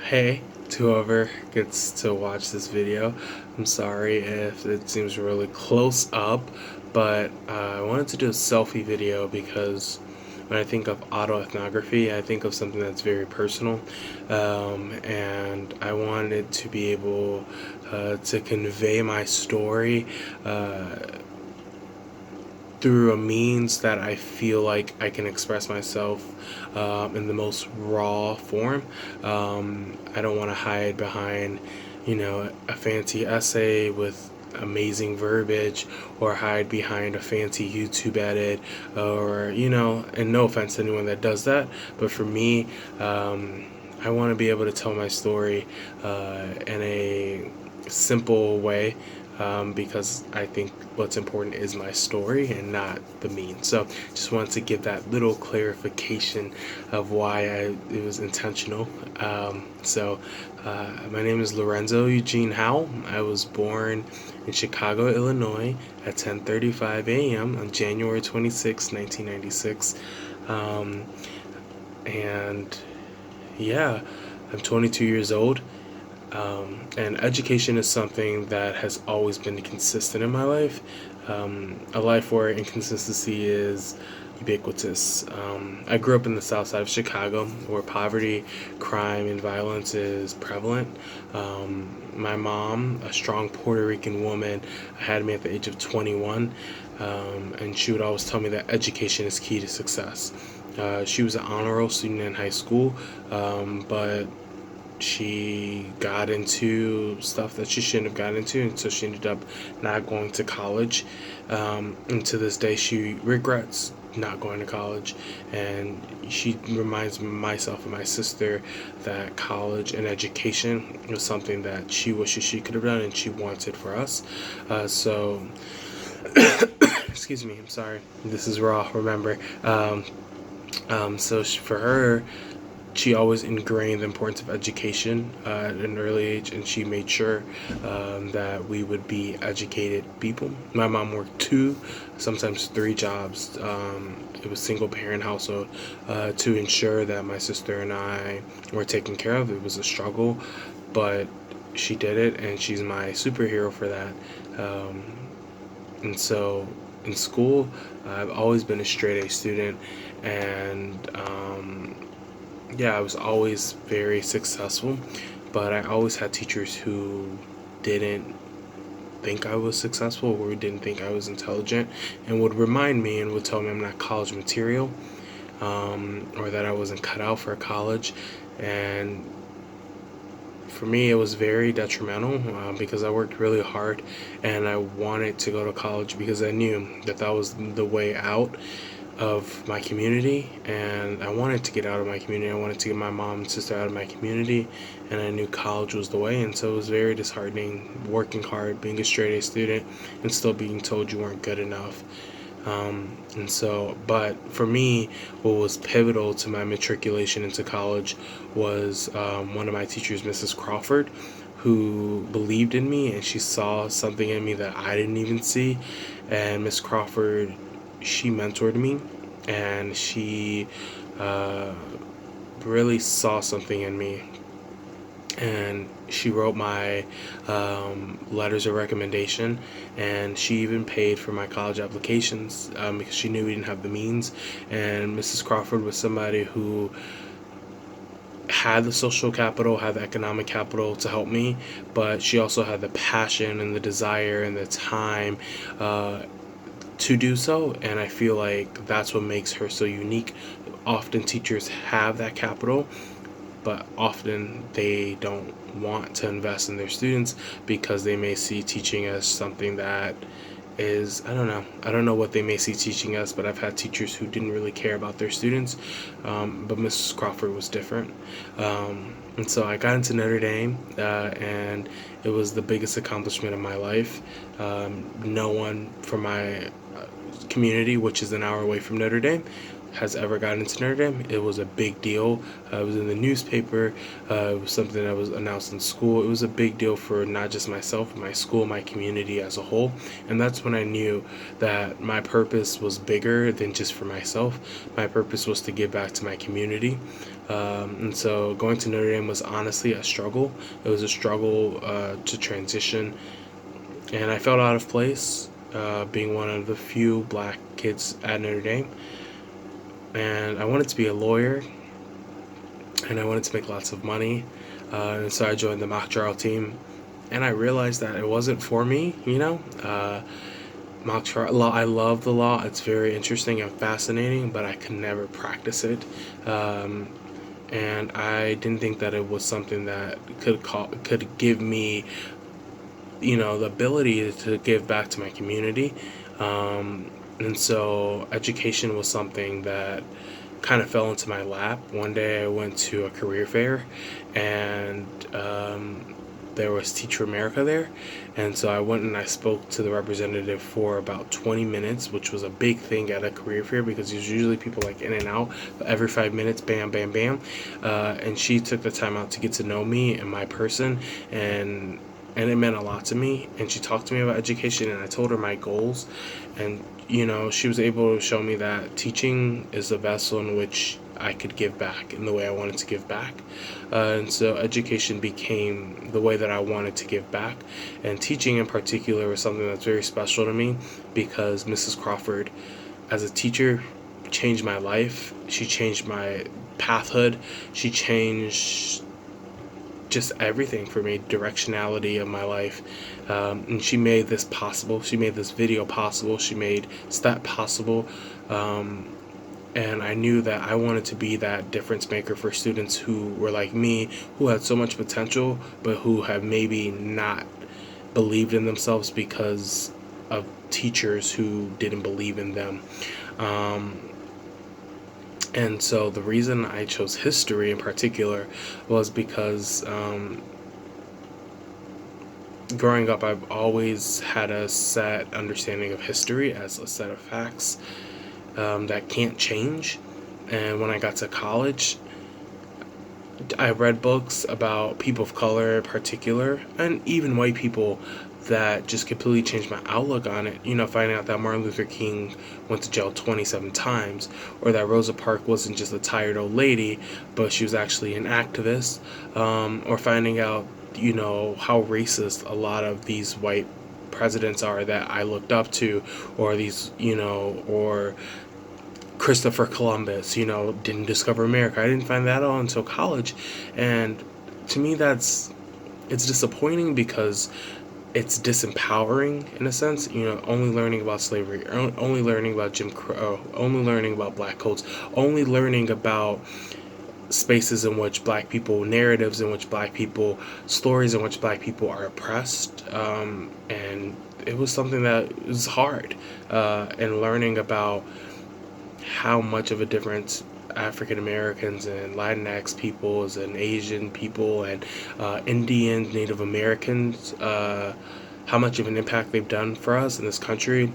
Hey, to whoever gets to watch this video, I'm sorry if it seems really close up, but I wanted to do a selfie video because when I think of autoethnography, I think of something that's very personal, and I wanted to be able to convey my story through a means that I feel like I can express myself in the most raw form. I don't want to hide behind, a fancy essay with amazing verbiage or hide behind a fancy YouTube edit or, and no offense to anyone that does that, but for me, I want to be able to tell my story in a simple way because I think what's important is my story and not the mean. So just wanted to give that little clarification of why it was intentional. My name is Lorenzo Eugene Howell. I was born in Chicago, Illinois at 10:35 a.m. on January 26, 1996. Um, and yeah, I'm 22 years old. And education is something that has always been consistent in my life. A life where inconsistency is ubiquitous. I grew up in the south side of Chicago where poverty, crime, and violence is prevalent. My mom, a strong Puerto Rican woman, had me at the age of 21, and she would always tell me that education is key to success. She was an honor roll student in high school, but she got into stuff that she shouldn't have gotten into, and so she ended up not going to college. And to this day, she regrets not going to college, and she reminds myself and my sister that college and education was something that she wishes she could have done and she wanted for us. So, excuse me, I'm sorry. This is raw. Remember. For her, she always ingrained the importance of education at an early age, and she made sure that we would be educated people. My mom worked two, sometimes three jobs. It was single parent household to ensure that my sister and I were taken care of. It was a struggle, but she did it, and she's my superhero for that. And so in school, I've always been a straight A student, and I was always very successful, but I always had teachers who didn't think I was successful or didn't think I was intelligent and would remind me and would tell me I'm not college material, or that I wasn't cut out for college. And for me, it was very detrimental because I worked really hard and I wanted to go to college because I knew that that was the way out of my community, and I wanted to get out of my community. I wanted to get my mom and sister out of my community, and I knew college was the way. And so it was very disheartening working hard, being a straight A student, and still being told you weren't good enough. But for me, what was pivotal to my matriculation into college was one of my teachers, Mrs. Crawford, who believed in me and she saw something in me that I didn't even see. And Miss Crawford, she mentored me, and she really saw something in me, and she wrote my letters of recommendation, and she even paid for my college applications because she knew we didn't have the means. And Mrs. Crawford was somebody who had the social capital, had the economic capital to help me, but she also had the passion and the desire and the time to do so, and I feel like that's what makes her so unique. Often teachers have that capital, but often they don't want to invest in their students because they may see teaching as something that is, I don't know what they may see teaching us, but I've had teachers who didn't really care about their students, but Mrs. Crawford was different. And so I got into Notre Dame, and it was the biggest accomplishment of my life. No one from my community, which is an hour away from Notre Dame, has ever gotten into Notre Dame. It was a big deal. It was in the newspaper. It was something that was announced in school. It was a big deal for not just myself, my school, my community as a whole. And that's when I knew that my purpose was bigger than just for myself. My purpose was to give back to my community. And so going to Notre Dame was honestly a struggle. It was a struggle to transition. And I felt out of place, being one of the few black kids at Notre Dame. And I wanted to be a lawyer, and I wanted to make lots of money. And so I joined the mock trial team, and I realized that it wasn't for me, mock trial law, I love the law. It's very interesting and fascinating, but I could never practice it. And I didn't think that it was something that could give me, the ability to give back to my community. And so education was something that kind of fell into my lap. One day I went to a career fair, and there was Teacher America there. And so I went and I spoke to the representative for about 20 minutes, which was a big thing at a career fair because there's usually people like in and out. But every 5 minutes, bam, bam, bam. And she took the time out to get to know me and my person, and it meant a lot to me. And she talked to me about education, and I told her my goals. And she was able to show me that teaching is a vessel in which I could give back in the way I wanted to give back. And so education became the way that I wanted to give back. And teaching in particular was something that's very special to me because Mrs. Crawford, as a teacher, changed my life. She changed my pathhood. She changed just everything for me, directionality of my life. And she made this possible. She made this video possible. She made STEP possible. And I knew that I wanted to be that difference maker for students who were like me, who had so much potential, but who have maybe not believed in themselves because of teachers who didn't believe in them. And so the reason I chose history in particular was because growing up, I've always had a set understanding of history as a set of facts that can't change. And when I got to college, I read books about people of color in particular, and even white people, that just completely changed my outlook on it. Finding out that Martin Luther King went to jail 27 times, or that Rosa Parks wasn't just a tired old lady, but she was actually an activist, or finding out, how racist a lot of these white presidents are that I looked up to, or these, or Christopher Columbus, didn't discover America. I didn't find that out until college. And to me, it's disappointing because it's disempowering in a sense, only learning about slavery, only learning about Jim Crow, only learning about black coats, only learning about spaces in which black people, narratives in which black people, stories in which black people are oppressed. And it was something that was hard. And learning about how much of a difference African Americans and Latinx peoples and Asian people and Indians, Native Americans, how much of an impact they've done for us in this country.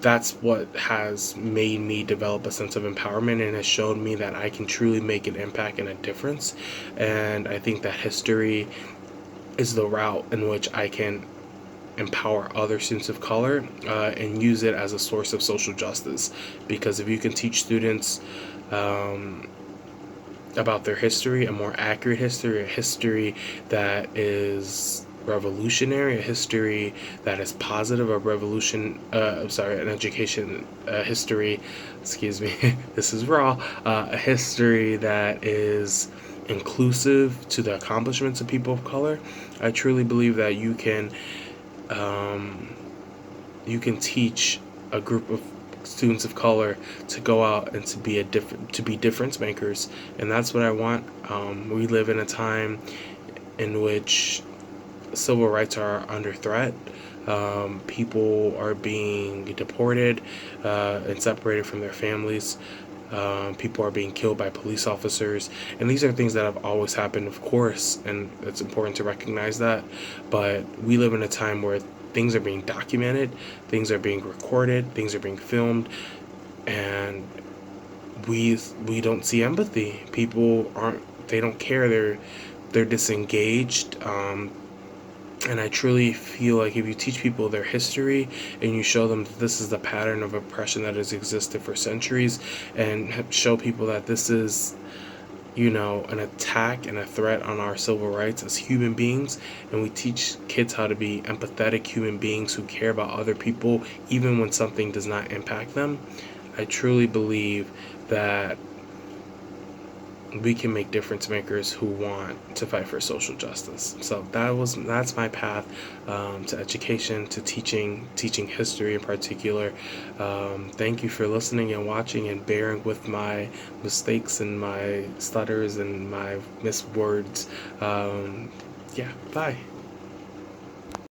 That's what has made me develop a sense of empowerment and has shown me that I can truly make an impact and a difference. And I think that history is the route in which I can empower other students of color and use it as a source of social justice. Because if you can teach students about their history, a more accurate history, a history that is revolutionary, a history that is positive, an education history, this is raw, a history that is inclusive to the accomplishments of people of color. I truly believe that you can teach a group of students of color to go out and to be difference makers, and that's what I want. We live in a time in which civil rights are under threat. People are being deported and separated from their families. People are being killed by police officers, and these are things that have always happened, of course, and it's important to recognize that. But we live in a time where things are being documented, things are being recorded, things are being filmed, and we don't see empathy. People they don't care. They're disengaged. And I truly feel like if you teach people their history and you show them that this is the pattern of oppression that has existed for centuries, and show people that this is, an attack and a threat on our civil rights as human beings, and we teach kids how to be empathetic human beings who care about other people even when something does not impact them, I truly believe that we can make difference makers who want to fight for social justice. So that's my path to education, to teaching history in particular. Thank you for listening and watching and bearing with my mistakes and my stutters and my missed words. Yeah, bye.